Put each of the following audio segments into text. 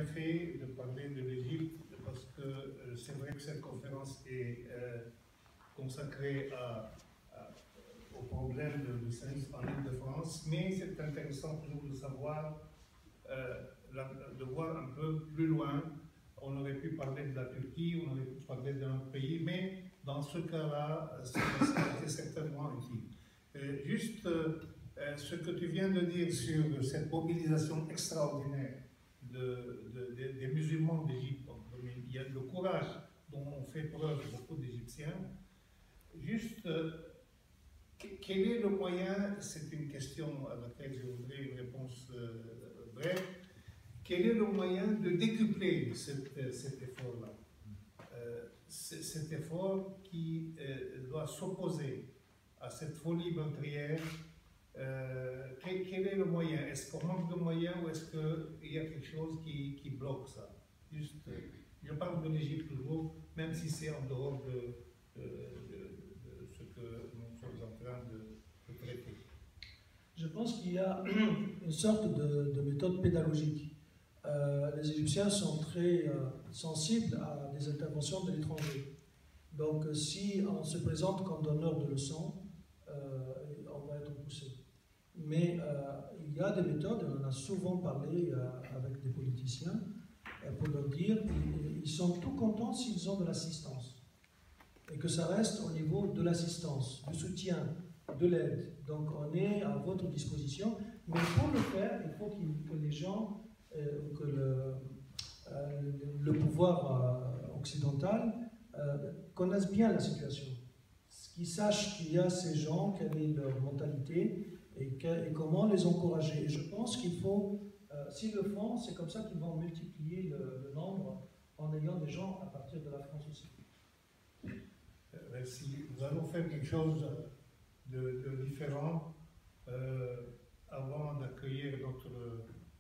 bien fait de parler de l'Égypte parce que c'est vrai que cette conférence est consacrée au problème de l'islamisme en Île-de-France, mais c'est intéressant toujours de savoir, de voir un peu plus loin. On aurait pu parler de la Turquie, on aurait pu parler d'un autre pays, mais dans ce cas-là, c'est certainement utile. Juste ce que tu viens de dire sur cette mobilisation extraordinaire des musulmans d'Égypte, il y a le courage dont ont fait preuve beaucoup d'Égyptiens. Juste, quel est le moyen, c'est une question à laquelle je voudrais une réponse brève, quel est le moyen de décupler cet effort-là, cet effort qui doit s'opposer à cette folie meurtrière? Quel est le moyen? Est-ce qu'on manque de moyens ou est-ce qu'il y a quelque chose qui bloque ça? Juste, je parle de l'Égypte toujours, même si c'est en dehors de ce que nous sommes en train de traiter. Je pense qu'il y a une sorte de méthode pédagogique. Les Égyptiens sont très sensibles à des interventions de l'étranger. Donc, si on se présente comme donneur de leçons, on va être poussé. Mais il y a des méthodes, on en a souvent parlé avec des politiciens, pour leur dire qu'ils sont tout contents s'ils ont de l'assistance. Et que ça reste au niveau de l'assistance, du soutien, de l'aide. Donc on est à votre disposition, mais pour le faire, il faut que les gens, que le pouvoir occidental connaissent bien la situation, qu'ils sachent qu'il y a ces gens, quelle est leur mentalité et comment les encourager. Et je pense qu'il faut, s'ils le font, c'est comme ça qu'ils vont multiplier le nombre en ayant des gens à partir de la France aussi. Merci. Nous allons faire quelque chose de différent avant d'accueillir notre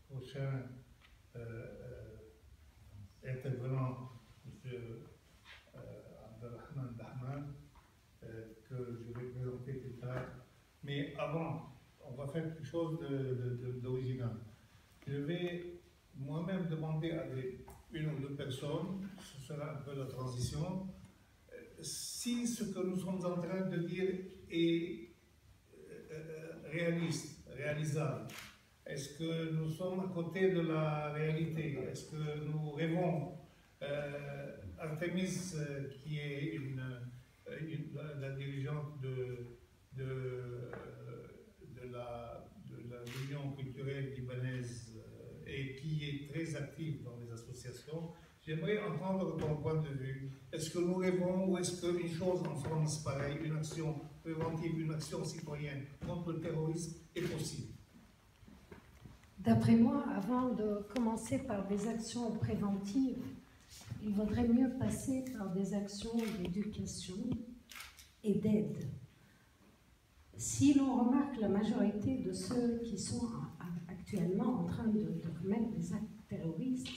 prochain intervenant, M. Abdelrahman Dahman, que je vais présenter plus tard. Mais avant, on va faire quelque chose d'original. Je vais moi-même demander à une ou deux personnes, ce sera un peu la transition, si ce que nous sommes en train de dire est réaliste, réalisable. Est-ce que nous sommes à côté de la réalité? Est-ce que nous rêvons? Artemis, qui est la dirigeante de l'Union culturelle libanaise et qui est très active dans les associations, j'aimerais entendre ton point de vue. Est-ce que nous rêvons ou est-ce qu'une chose en France pareille, une action préventive, une action citoyenne contre le terrorisme est possible? D'après moi, avant de commencer par des actions préventives, il vaudrait mieux passer par des actions d'éducation et d'aide. Si l'on remarque la majorité de ceux qui sont actuellement en train de commettre des actes terroristes,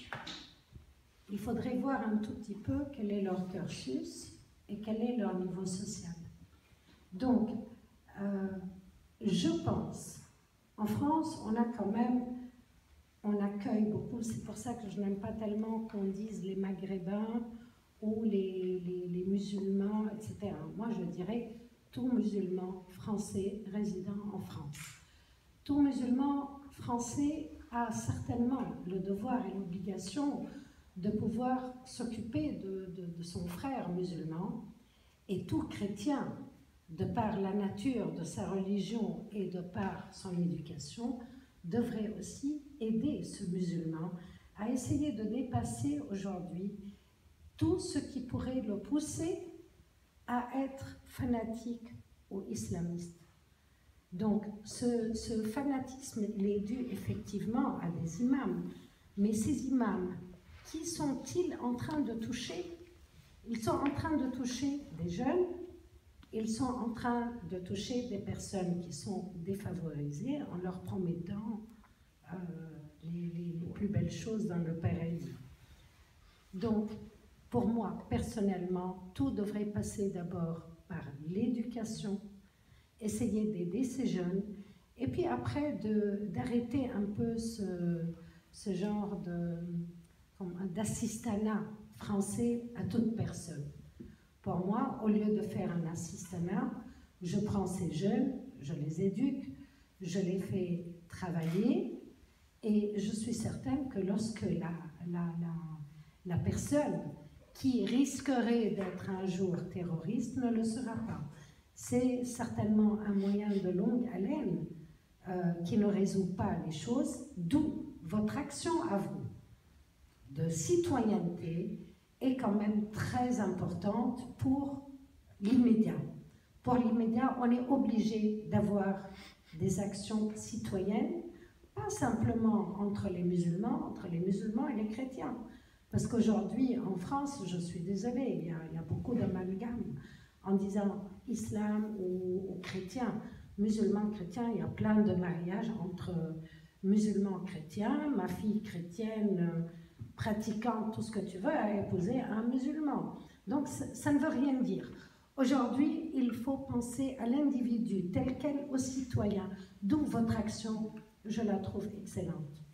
il faudrait voir un tout petit peu quel est leur cursus et quel est leur niveau social. Donc, je pense, en France, on a quand même, on accueille beaucoup, c'est pour ça que je n'aime pas tellement qu'on dise les Maghrébins ou les musulmans, etc. Moi, je dirais tout musulman français résidant en France. Tout musulman français a certainement le devoir et l'obligation de pouvoir s'occuper de son frère musulman, et tout chrétien, de par la nature de sa religion et de par son éducation, devrait aussi aider ce musulman à essayer de dépasser aujourd'hui tout ce qui pourrait le pousser à être fanatique ou islamiste. Donc ce fanatisme, il est dû effectivement à des imams, mais ces imams, qui sont-ils en train de toucher? Ils sont en train de toucher des jeunes, ils sont en train de toucher des personnes qui sont défavorisées en leur promettant les plus belles choses dans le paradis. Donc, pour moi, personnellement, tout devrait passer d'abord par l'éducation, essayer d'aider ces jeunes, et puis après d'arrêter un peu ce genre d'assistanat français à toute personne. Pour moi, au lieu de faire un assistanat, je prends ces jeunes, je les éduque, je les fais travailler et je suis certaine que lorsque la personne qui risquerait d'être un jour terroriste ne le sera pas. C'est certainement un moyen de longue haleine qui ne résout pas les choses, d'où votre action à vous de citoyenneté est quand même très importante pour l'immédiat. Pour l'immédiat, on est obligé d'avoir des actions citoyennes, pas simplement entre les musulmans et les chrétiens. Parce qu'aujourd'hui, en France, je suis désolée, il y a beaucoup d'amalgame en disant islam ou chrétien. Musulmans, chrétiens, il y a plein de mariages entre musulmans, chrétiens, ma fille chrétienne, pratiquante, tout ce que tu veux, a épousé un musulman. Donc ça ne veut rien dire. Aujourd'hui, il faut penser à l'individu tel quel, au citoyen, d'où votre action, je la trouve excellente.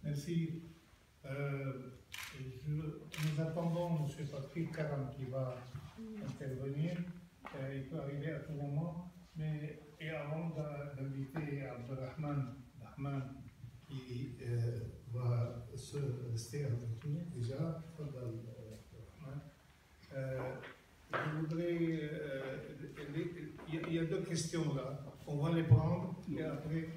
Merci. Nous attendons M. Patrick Karam qui va intervenir. Il peut arriver à tout moment. Mais et avant d'inviter Abdelrahman qui va se rester avec nous déjà, je voudrais. Il y a deux questions là. On va les prendre et après.